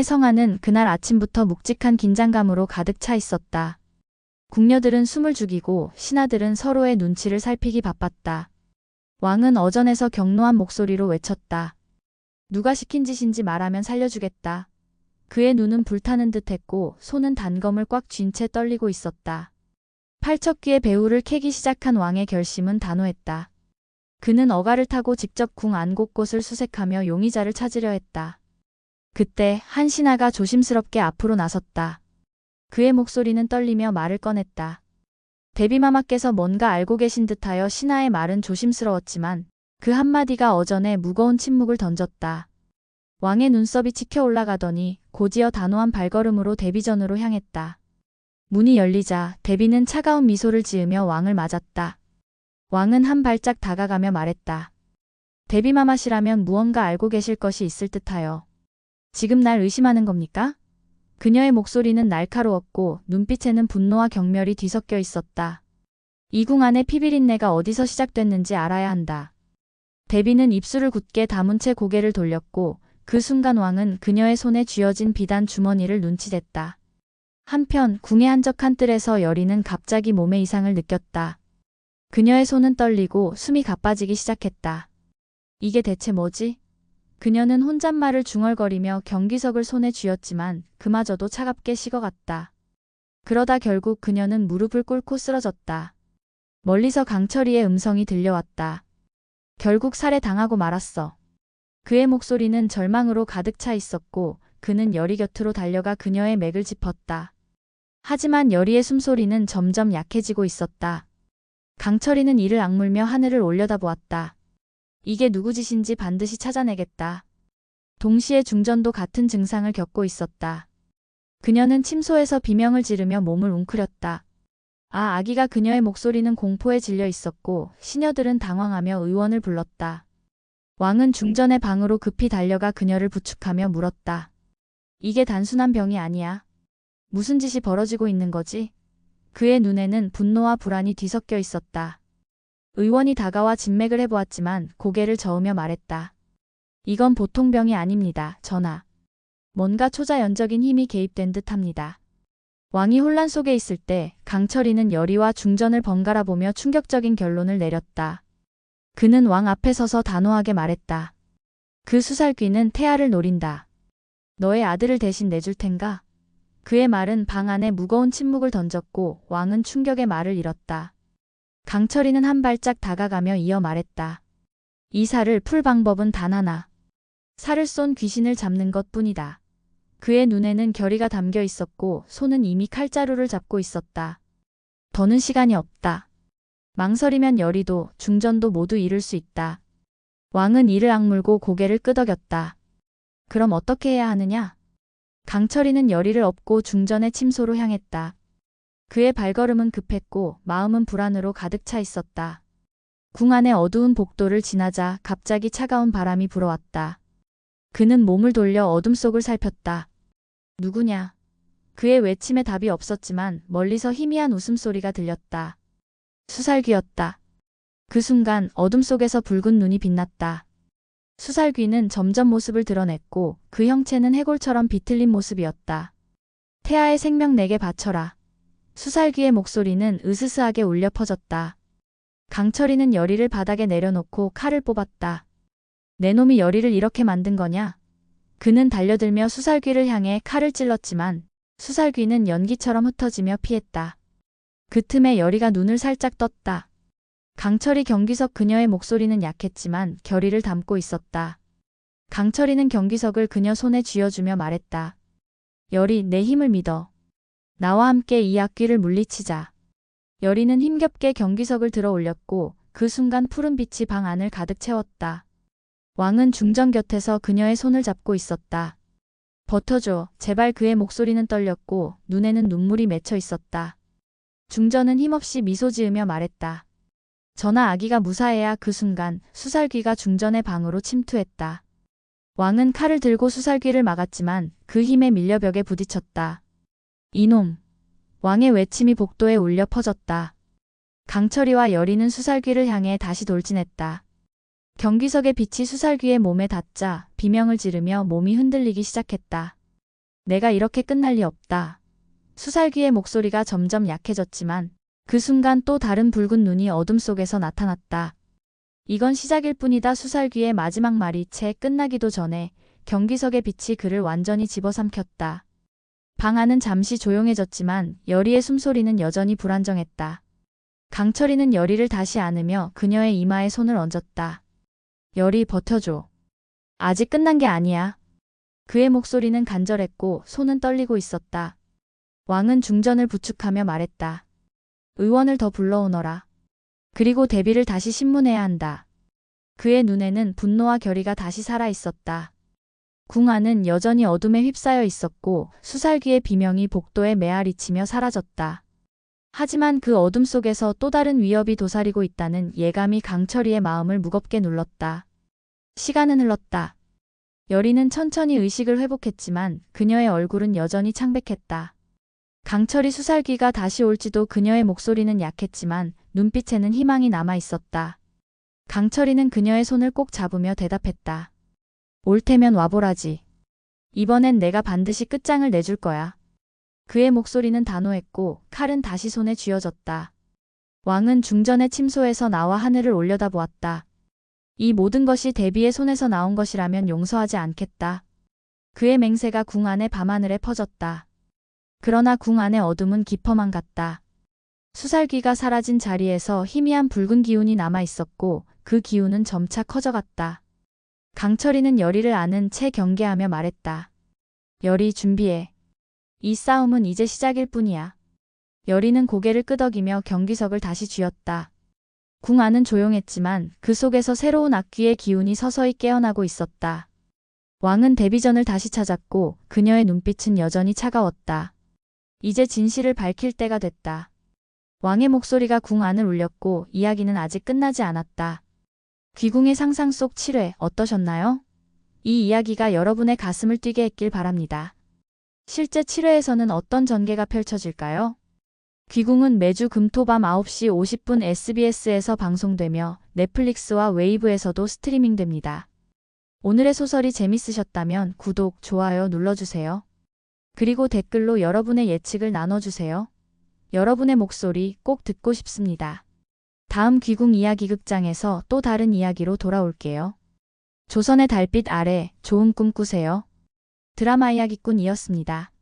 성안은 그날 아침부터 묵직한 긴장감으로 가득 차 있었다. 궁녀들은 숨을 죽이고 신하들은 서로의 눈치를 살피기 바빴다. 왕은 어전에서 격노한 목소리로 외쳤다. 누가 시킨 짓인지 말하면 살려주겠다. 그의 눈은 불타는 듯했고 손은 단검을 꽉 쥔 채 떨리고 있었다. 팔척귀의 배후를 캐기 시작한 왕의 결심은 단호했다. 그는 어가를 타고 직접 궁 안 곳곳을 수색하며 용의자를 찾으려 했다. 그때 한 신하가 조심스럽게 앞으로 나섰다. 그의 목소리는 떨리며 말을 꺼냈다. 대비마마께서 뭔가 알고 계신 듯하여 신하의 말은 조심스러웠지만 그 한마디가 어전에 무거운 침묵을 던졌다. 왕의 눈썹이 치켜 올라가더니 곧이어 단호한 발걸음으로 대비전으로 향했다. 문이 열리자 대비는 차가운 미소를 지으며 왕을 맞았다. 왕은 한 발짝 다가가며 말했다. 대비마마시라면 무언가 알고 계실 것이 있을 듯하여. 지금 날 의심하는 겁니까? 그녀의 목소리는 날카로웠고 눈빛에는 분노와 경멸이 뒤섞여 있었다. 이 궁 안의 피비린내가 어디서 시작됐는지 알아야 한다. 대비는 입술을 굳게 다문 채 고개를 돌렸고 그 순간 왕은 그녀의 손에 쥐어진 비단 주머니를 눈치챘다. 한편 궁의 한적한 뜰에서 여리는 갑자기 몸의 이상을 느꼈다. 그녀의 손은 떨리고 숨이 가빠지기 시작했다. 이게 대체 뭐지? 그녀는 혼잣말을 중얼거리며 경기석을 손에 쥐었지만 그마저도 차갑게 식어갔다. 그러다 결국 그녀는 무릎을 꿇고 쓰러졌다. 멀리서 강철이의 음성이 들려왔다. 결국 살해당하고 말았어. 그의 목소리는 절망으로 가득 차 있었고 그는 여리 곁으로 달려가 그녀의 맥을 짚었다. 하지만 여리의 숨소리는 점점 약해지고 있었다. 강철이는 이를 악물며 하늘을 올려다보았다. 이게 누구 짓인지 반드시 찾아내겠다. 동시에 중전도 같은 증상을 겪고 있었다. 그녀는 침소에서 비명을 지르며 몸을 웅크렸다. 아기가 그녀의 목소리는 공포에 질려 있었고 시녀들은 당황하며 의원을 불렀다. 왕은 중전의 방으로 급히 달려가 그녀를 부축하며 물었다. 이게 단순한 병이 아니야. 무슨 짓이 벌어지고 있는 거지? 그의 눈에는 분노와 불안이 뒤섞여 있었다. 의원이 다가와 진맥을 해보았지만 고개를 저으며 말했다. 이건 보통 병이 아닙니다, 전하. 뭔가 초자연적인 힘이 개입된 듯합니다. 왕이 혼란 속에 있을 때 강철이는 여리와 중전을 번갈아 보며 충격적인 결론을 내렸다. 그는 왕 앞에 서서 단호하게 말했다. 그 수살귀는 태아를 노린다. 너의 아들을 대신 내줄 텐가? 그의 말은 방 안에 무거운 침묵을 던졌고 왕은 충격의 말을 잃었다. 강철이는 한 발짝 다가가며 이어 말했다. 이 살을 풀 방법은 단 하나. 살을 쏜 귀신을 잡는 것뿐이다. 그의 눈에는 결의가 담겨 있었고 손은 이미 칼자루를 잡고 있었다. 더는 시간이 없다. 망설이면 여리도 중전도 모두 잃을 수 있다. 왕은 이를 악물고 고개를 끄덕였다. 그럼 어떻게 해야 하느냐? 강철이는 여리를 업고 중전의 침소로 향했다. 그의 발걸음은 급했고 마음은 불안으로 가득 차 있었다. 궁 안의 어두운 복도를 지나자 갑자기 차가운 바람이 불어왔다. 그는 몸을 돌려 어둠 속을 살폈다. 누구냐? 그의 외침에 답이 없었지만 멀리서 희미한 웃음소리가 들렸다. 수살귀였다. 그 순간 어둠 속에서 붉은 눈이 빛났다. 수살귀는 점점 모습을 드러냈고 그 형체는 해골처럼 비틀린 모습이었다. 태아의 생명 내게 바쳐라. 수살귀의 목소리는 으스스하게 울려 퍼졌다. 강철이는 여리를 바닥에 내려놓고 칼을 뽑았다. 내 놈이 여리를 이렇게 만든 거냐? 그는 달려들며 수살귀를 향해 칼을 찔렀지만 수살귀는 연기처럼 흩어지며 피했다. 그 틈에 여리가 눈을 살짝 떴다. 강철이 경기석 그녀의 목소리는 약했지만 결의를 담고 있었다. 강철이는 경기석을 그녀 손에 쥐어주며 말했다. 여리, 내 힘을 믿어. 나와 함께 이 악귀를 물리치자. 여리는 힘겹게 경기석을 들어 올렸고 그 순간 푸른 빛이 방 안을 가득 채웠다. 왕은 중전 곁에서 그녀의 손을 잡고 있었다. 버텨줘, 제발. 그의 목소리는 떨렸고 눈에는 눈물이 맺혀 있었다. 중전은 힘없이 미소 지으며 말했다. 전하, 아기가 무사해야. 그 순간 수살귀가 중전의 방으로 침투했다. 왕은 칼을 들고 수살귀를 막았지만 그 힘에 밀려 벽에 부딪혔다. 이놈! 왕의 외침이 복도에 울려 퍼졌다. 강철이와 여리는 수살귀를 향해 다시 돌진했다. 경기석의 빛이 수살귀의 몸에 닿자 비명을 지르며 몸이 흔들리기 시작했다. 내가 이렇게 끝날 리 없다. 수살귀의 목소리가 점점 약해졌지만 그 순간 또 다른 붉은 눈이 어둠 속에서 나타났다. 이건 시작일 뿐이다. 수살귀의 마지막 말이 채 끝나기도 전에 경기석의 빛이 그를 완전히 집어삼켰다. 방 안은 잠시 조용해졌지만 여리의 숨소리는 여전히 불안정했다. 강철이는 여리를 다시 안으며 그녀의 이마에 손을 얹었다. 여리, 버텨줘. 아직 끝난 게 아니야. 그의 목소리는 간절했고 손은 떨리고 있었다. 왕은 중전을 부축하며 말했다. 의원을 더 불러오너라. 그리고 대비를 다시 신문해야 한다. 그의 눈에는 분노와 결의가 다시 살아있었다. 궁 안은 여전히 어둠에 휩싸여 있었고 수살귀의 비명이 복도에 메아리치며 사라졌다. 하지만 그 어둠 속에서 또 다른 위협이 도사리고 있다는 예감이 강철이의 마음을 무겁게 눌렀다. 시간은 흘렀다. 여리는 천천히 의식을 회복했지만 그녀의 얼굴은 여전히 창백했다. 강철이 수살귀가 다시 올지도 그녀의 목소리는 약했지만 눈빛에는 희망이 남아 있었다. 강철이는 그녀의 손을 꼭 잡으며 대답했다. 올 테면 와보라지. 이번엔 내가 반드시 끝장을 내줄 거야. 그의 목소리는 단호했고 칼은 다시 손에 쥐어졌다. 왕은 중전의 침소에서 나와 하늘을 올려다보았다. 이 모든 것이 대비의 손에서 나온 것이라면 용서하지 않겠다. 그의 맹세가 궁 안의 밤하늘에 퍼졌다. 그러나 궁 안의 어둠은 깊어만 갔다. 수살귀가 사라진 자리에서 희미한 붉은 기운이 남아 있었고 그 기운은 점차 커져갔다. 강철이는 여리를 안은 채 경계하며 말했다. 여리, 준비해. 이 싸움은 이제 시작일 뿐이야. 여리는 고개를 끄덕이며 경기석을 다시 쥐었다. 궁 안은 조용했지만 그 속에서 새로운 악귀의 기운이 서서히 깨어나고 있었다. 왕은 데뷔전을 다시 찾았고 그녀의 눈빛은 여전히 차가웠다. 이제 진실을 밝힐 때가 됐다. 왕의 목소리가 궁 안을 울렸고 이야기는 아직 끝나지 않았다. 귀궁의 상상 속 7회 어떠셨나요? 이 이야기가 여러분의 가슴을 뛰게 했길 바랍니다. 실제 7회에서는 어떤 전개가 펼쳐질까요? 귀궁은 매주 금토밤 9시 50분 SBS에서 방송되며 넷플릭스와 웨이브에서도 스트리밍됩니다. 오늘의 소설이 재밌으셨다면 구독, 좋아요 눌러주세요. 그리고 댓글로 여러분의 예측을 나눠주세요. 여러분의 목소리 꼭 듣고 싶습니다. 다음 귀궁 이야기 극장에서 또 다른 이야기로 돌아올게요. 조선의 달빛 아래 좋은 꿈 꾸세요. 드라마 이야기꾼이었습니다.